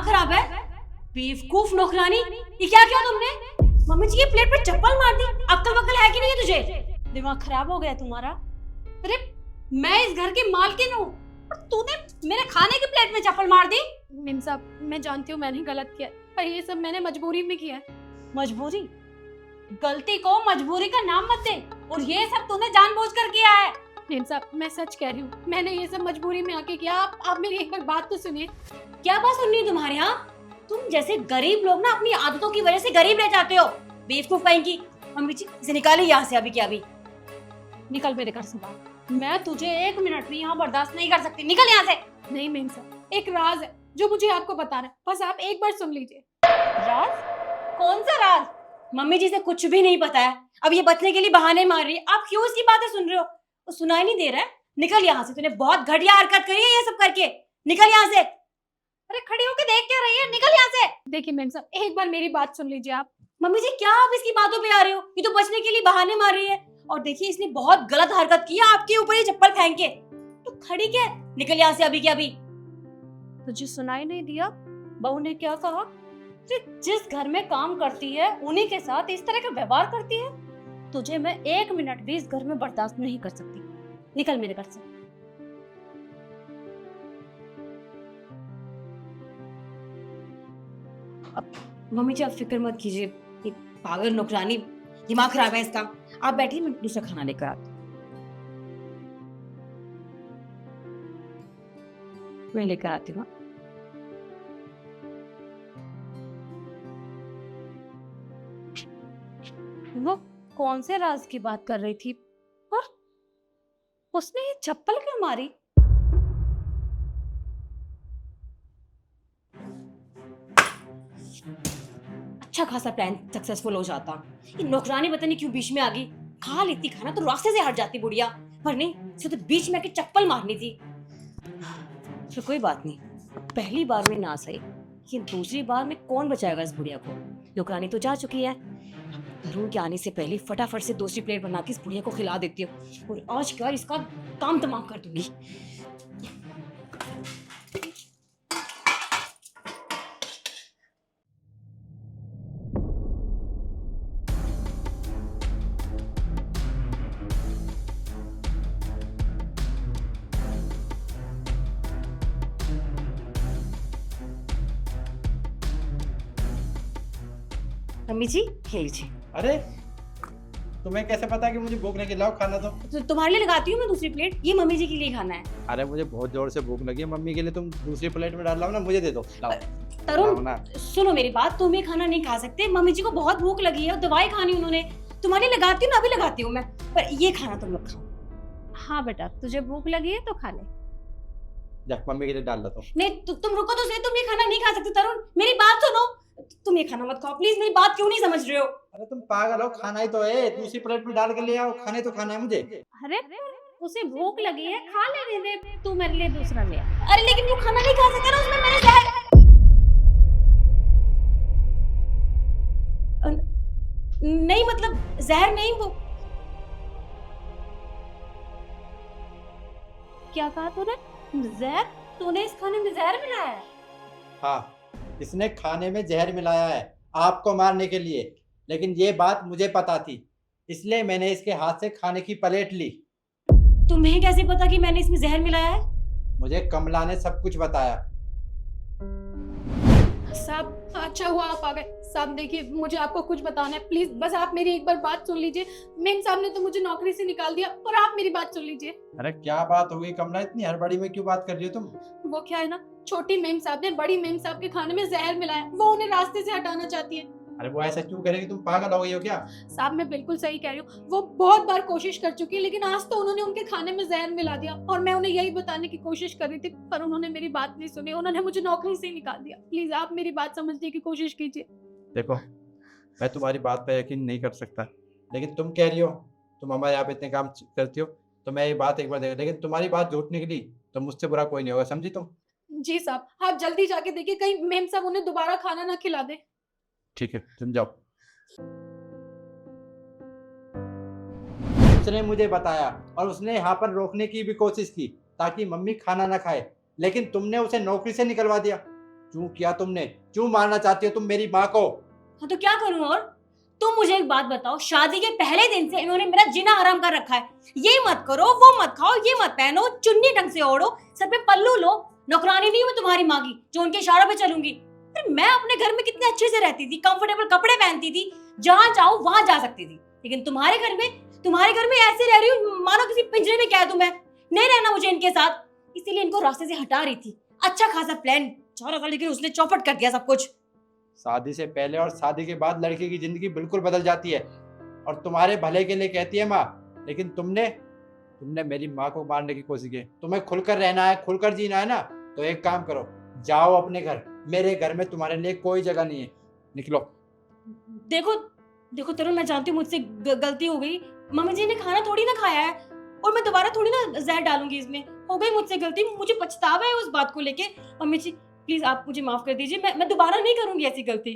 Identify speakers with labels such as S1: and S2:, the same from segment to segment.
S1: दिमाग खराब है? बेवकूफ नौकरानी, ये क्या किया तुमने? मम्मी जी की प्लेट पे चप्पल मार दी। अक्ल वक्ल है कि नहीं है तुझे? दिमाग खराब हो गया तुम्हारा? अरे मैं इस घर की मालकिन हूँ और तूने मेरे खाने की प्लेट में चप्पल मार दी।
S2: मेम साहब, मैं जानती हूँ मैंने गलत किया, पर ये सब मैंने मजबूरी में किया है।
S1: मजबूरी? गलती को मजबूरी का नाम मत दे। और ये सब तूने जानबूझकर किया है।
S2: मेम साहब, मैं सच कह रही हूँ, मैंने ये सब मजबूरी में आके किया। आप मेरी एक बार बात तो सुनिए।
S1: क्या बात सुननी है तुम्हारे यहाँ? तुम जैसे गरीब लोग ना अपनी आदतों की वजह से गरीब रह जाते हो। बेवकूफ कहेंगी। मम्मी जी इसे निकाले यहाँ से अभी के अभी। निकल मेरे घर से बाहर। मैं तुझे एक मिनट भी यहाँ बर्दाश्त नहीं कर सकती। निकल यहाँ से।
S2: नहीं मेम साहब, एक राज है जो मुझे आपको बताना है, बस आप एक बार सुन लीजिए।
S1: राज? कौन सा राज? मम्मी जी से कुछ भी नहीं पता है। अब ये बचने के लिए बहाने मार रही है। आप क्यों इसकी बातें सुन रहे हो? वो सुनाई नहीं दे रहा है। निकल यहाँ से। तूने बहुत घटिया हरकत करी है ये सब करके। निकल यहाँ से। अरे खड़ी होके देख क्या रही है? निकल यहाँ से।
S2: देखिए मेम साहब, एक बार मेरी बात सुन लीजिए आप।
S1: मम्मी जी क्या आप इसकी बातों पे आ रहे हो? ये तो बचने के लिए बहाने मार रही है। और देखिए इसने बहुत गलत हरकत की है आपके ऊपर ये चप्पल फेंक के। तो खड़ी क्या? निकल यहाँ से अभी के अभी। तुझे सुनाई नहीं दिया बहू ने क्या कहा? जिस घर में काम करती है उन्हीं के साथ इस तरह का व्यवहार करती है। तुझे मैं एक मिनट भी इस घर में बर्दाश्त नहीं कर सकती। निकल मेरे घर से। अब मम्मी जी आप फिक्र मत कीजिए। ये पागल नौकरानी, दिमाग खराब है इसका। आप बैठिए, मैं दूसरा खाना लेकर आती हूँ। मैं लेकर आती हूँ। वो कौन से राज की बात कर रही थी और उसने ये चप्पल क्यों मारी? अच्छा खासा प्लान सक्सेसफुल हो जाता। ये नौकरानी पता नहीं क्यों बीच में आ गई। खा लेती खाना तो रास्ते से हट जाती बुढ़िया, पर नहीं, इसे तो बीच में आके चप्पल मारनी थी। तो कोई बात नहीं, पहली बार में ना सही, लेकिन दूसरी बार में कौन बचाएगा इस बुढ़िया को? नौकरानी तो जा चुकी है। तरुण के आने से पहले फटाफट से दूसरी प्लेट बना के इस बुढ़िया को खिला देती हूँ और आज क्या इसका काम तमाम कर दूंगी। मम्मी जी ये लीजिए।
S3: अरे तुम्हें कैसे पता कि मुझे भूख लगी? लाओ खाना दो।
S1: तो तुम्हारे लिए लगाती हूँ मैं दूसरी प्लेट। ये मम्मी जी के लिए खाना है।
S3: अरे मुझे बहुत जोर से भूख लगी है, मम्मी के लिए तुम दूसरी प्लेट में डाल लाओ ना, मुझे दे दो। लाओ।
S1: तरुण
S3: लाओ ना।
S1: सुनो मेरी बात, तुम ये खाना नहीं खा सकते। मम्मी जी को बहुत भूख लगी है, दवाई खानी उन्होंने। तुम्हारे लिए लगाती हूँ ना, अभी लगाती हूँ मैं, पर ये खाना तुम लोग खाओ।
S2: हाँ बेटा, तुझे भूख लगी है तो खा ले।
S3: जा मम्मी के लिए डाल देता हूँ।
S1: नहीं तुम रुको तो सही। तुम ये खाना नहीं खा सकते तरुण, मेरी बात सुनो। तुम ये खाना मत खाओ प्लीज। मेरी बात क्यों नहीं समझ रहे हो?
S3: अरे तुम पागल हो, खाना ही तो है, दूसरी प्लेट में डाल के ले आओ। खाने तो खाना है मुझे।
S2: अरे उसे भूख लगी है, खा लेने दे। तू मेरे लिए दूसरा ले आ।
S1: अरे लेकिन वो खाना नहीं खा सकता ना, उसमें मैंने जहर। नहीं मतलब जहर नहीं। वो क्या कहा तूने? जहर? तूने इस खाने में जहर मिलाया है?
S3: हाँ, इसने खाने में जहर मिलाया है आपको मारने के लिए, लेकिन ये बात मुझे पता थी, इसलिए मैंने इसके हाथ से खाने की प्लेट ली।
S1: तुम्हें कैसे पता कि मैंने इसमें जहर मिलाया है?
S3: मुझे कमला ने सब कुछ बताया।
S2: साहब अच्छा हुआ आप आ गए। साहब देखिए, मुझे आपको कुछ बताना है, प्लीज बस आप मेरी एक बार बात सुन लीजिए। मेम साहब ने तो मुझे नौकरी से निकाल दिया और आप मेरी बात सुन लीजिए।
S3: अरे क्या बात हो गई कमला? इतनी हड़बड़ी में क्यों बात कर रही हो तुम?
S2: वो क्या है ना, छोटी मेम साहब ने बड़ी मेम साहब के खाने में जहर मिलाया, वो उन्हें रास्ते से हटाना चाहती है।
S3: अरे वो ऐसा क्यों करेगी? तुम पागल हो गई हो क्या?
S2: साहब मैं बिल्कुल सही कह रही हूँ, वो बहुत बार कोशिश कर चुकी है, लेकिन आज तो उन्होंने उनके खाने में जहर मिला दिया और मैं उन्हें यही बताने की कोशिश कर रही थी, पर उन्होंने मेरी बात नहीं सुनी। उन्होंने मुझे नौकरी से ही निकाल दिया। प्लीज आप मेरी बात समझने की कोशिश कीजिए।
S3: देखो, मैं तुम्हारी बात पर यकीन नहीं कर सकता, लेकिन तुम कह रही हो, तुम हमारे यहाँ पे इतने काम करती हो, तो मैं ये बात एक बार देख, लेकिन तुम्हारी बात झूठ निकली तो मुझसे बुरा कोई नहीं होगा, समझी तुम?
S2: जी साहब, आप जल्दी जाके देखिए कहीं मेम साहब उन्हें दोबारा खाना ना खिला दे।
S3: ठीक है, तुम जाओ। उसने मुझे बताया और उसने यहाँ पर रोकने की भी कोशिश की ताकि मम्मी खाना ना खाए, लेकिन तुमने उसे नौकरी से निकलवा दिया। क्यों किया तुमने? क्यों मारना चाहती हो तुम मेरी माँ को?
S1: हाँ तो क्या करूं और? तुम मुझे एक बात बताओ, शादी के पहले दिन से इन्होंने मेरा जीना हराम कर रखा है। ये मत करो, वो मत खाओ, ये मत पहनो, चुन्नी ढंग से ओढ़ो, सर पे पल्लू लो। नौकरानी नहीं मैं तुम्हारी माँ की जो उनके इशारों पे चलूंगी। अरे मैं अपने घर में कितने अच्छे से रहती थी, कंफर्टेबल कपड़े पहनती थी, जहां चाहो वहां जा सकती थी। लेकिन तुम्हारे घर में ऐसे रह रही हूँ मानो किसी पिंजरे में कैद हूं मैं। नहीं रहना मुझे इनके साथ, इसीलिए इनको रास्ते से हटा रही थी। अच्छा खासा प्लान 4 साल, लेकिन उसने चौपट कर दिया सब कुछ।
S3: शादी से पहले और शादी के बाद लड़के की जिंदगी बिल्कुल बदल जाती है, और तुम्हारे भले के लिए कहती है माँ। लेकिन तुमने मेरी माँ को मारने की कोशिश की। तुम्हें खुलकर रहना है, खुलकर जीना है ना, तो एक काम करो, जाओ अपने घर। मेरे घर में तुम्हारे लिए कोई जगह नहीं है, निकलो।
S1: देखो देखो तरुण, मैं जानती हूँ मुझसे गलती हो गई। मम्मी जी ने खाना थोड़ी ना खाया है, और मैं दोबारा थोड़ी ना जहर डालूंगी इसमें। हो गई मुझसे गलती, मुझे पछतावा है उस बात को लेके। मम्मी जी प्लीज आप मुझे माफ कर दीजिए, मैं दोबारा नहीं करूंगी ऐसी गलती।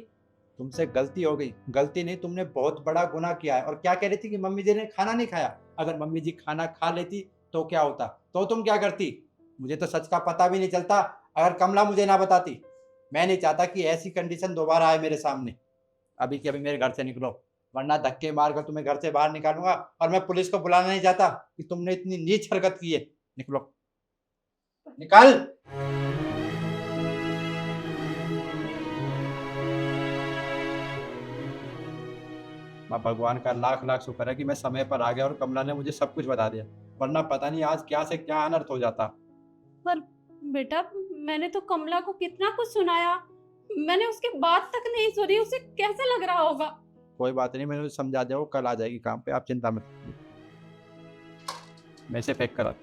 S3: तुमसे गलती हो गई, गलती नहीं, तुमने बहुत बड़ा गुनाह किया है। और क्या कह रही थी कि मम्मी जी ने खाना नहीं खाया? अगर मम्मी जी खाना खा लेती तो क्या होता? तो तुम क्या करती? मुझे तो सच का पता भी नहीं चलता अगर कमला मुझे ना बताती। मैं नहीं चाहता कि ऐसी कंडीशन दोबारा आए मेरे सामने। अभी के अभी मेरे घर से निकलो, वरना धक्के मारकर तुम्हें घर से बाहर निकालूंगा। और मैं पुलिस को बुलाना नहीं चाहता कि तुमने इतनी नीच हरकत की है। निकलो, निकाल। माँ भगवान का लाख लाख शुक्र है कि मैं समय पर आ गया और कमला ने मुझे सब कुछ बता दिया, वरना पता नहीं आज क्या से क्या अनर्थ हो जाता।
S2: पर बेटा मैंने तो कमला को कितना कुछ सुनाया, मैंने उसकी बात तक नहीं सुनी। उसे कैसे लग रहा होगा?
S3: कोई बात नहीं, मैंने उसे समझा दिया, वो कल आ जाएगी काम पे, आप चिंता मत कीजिए। मैं इसे पैक करा।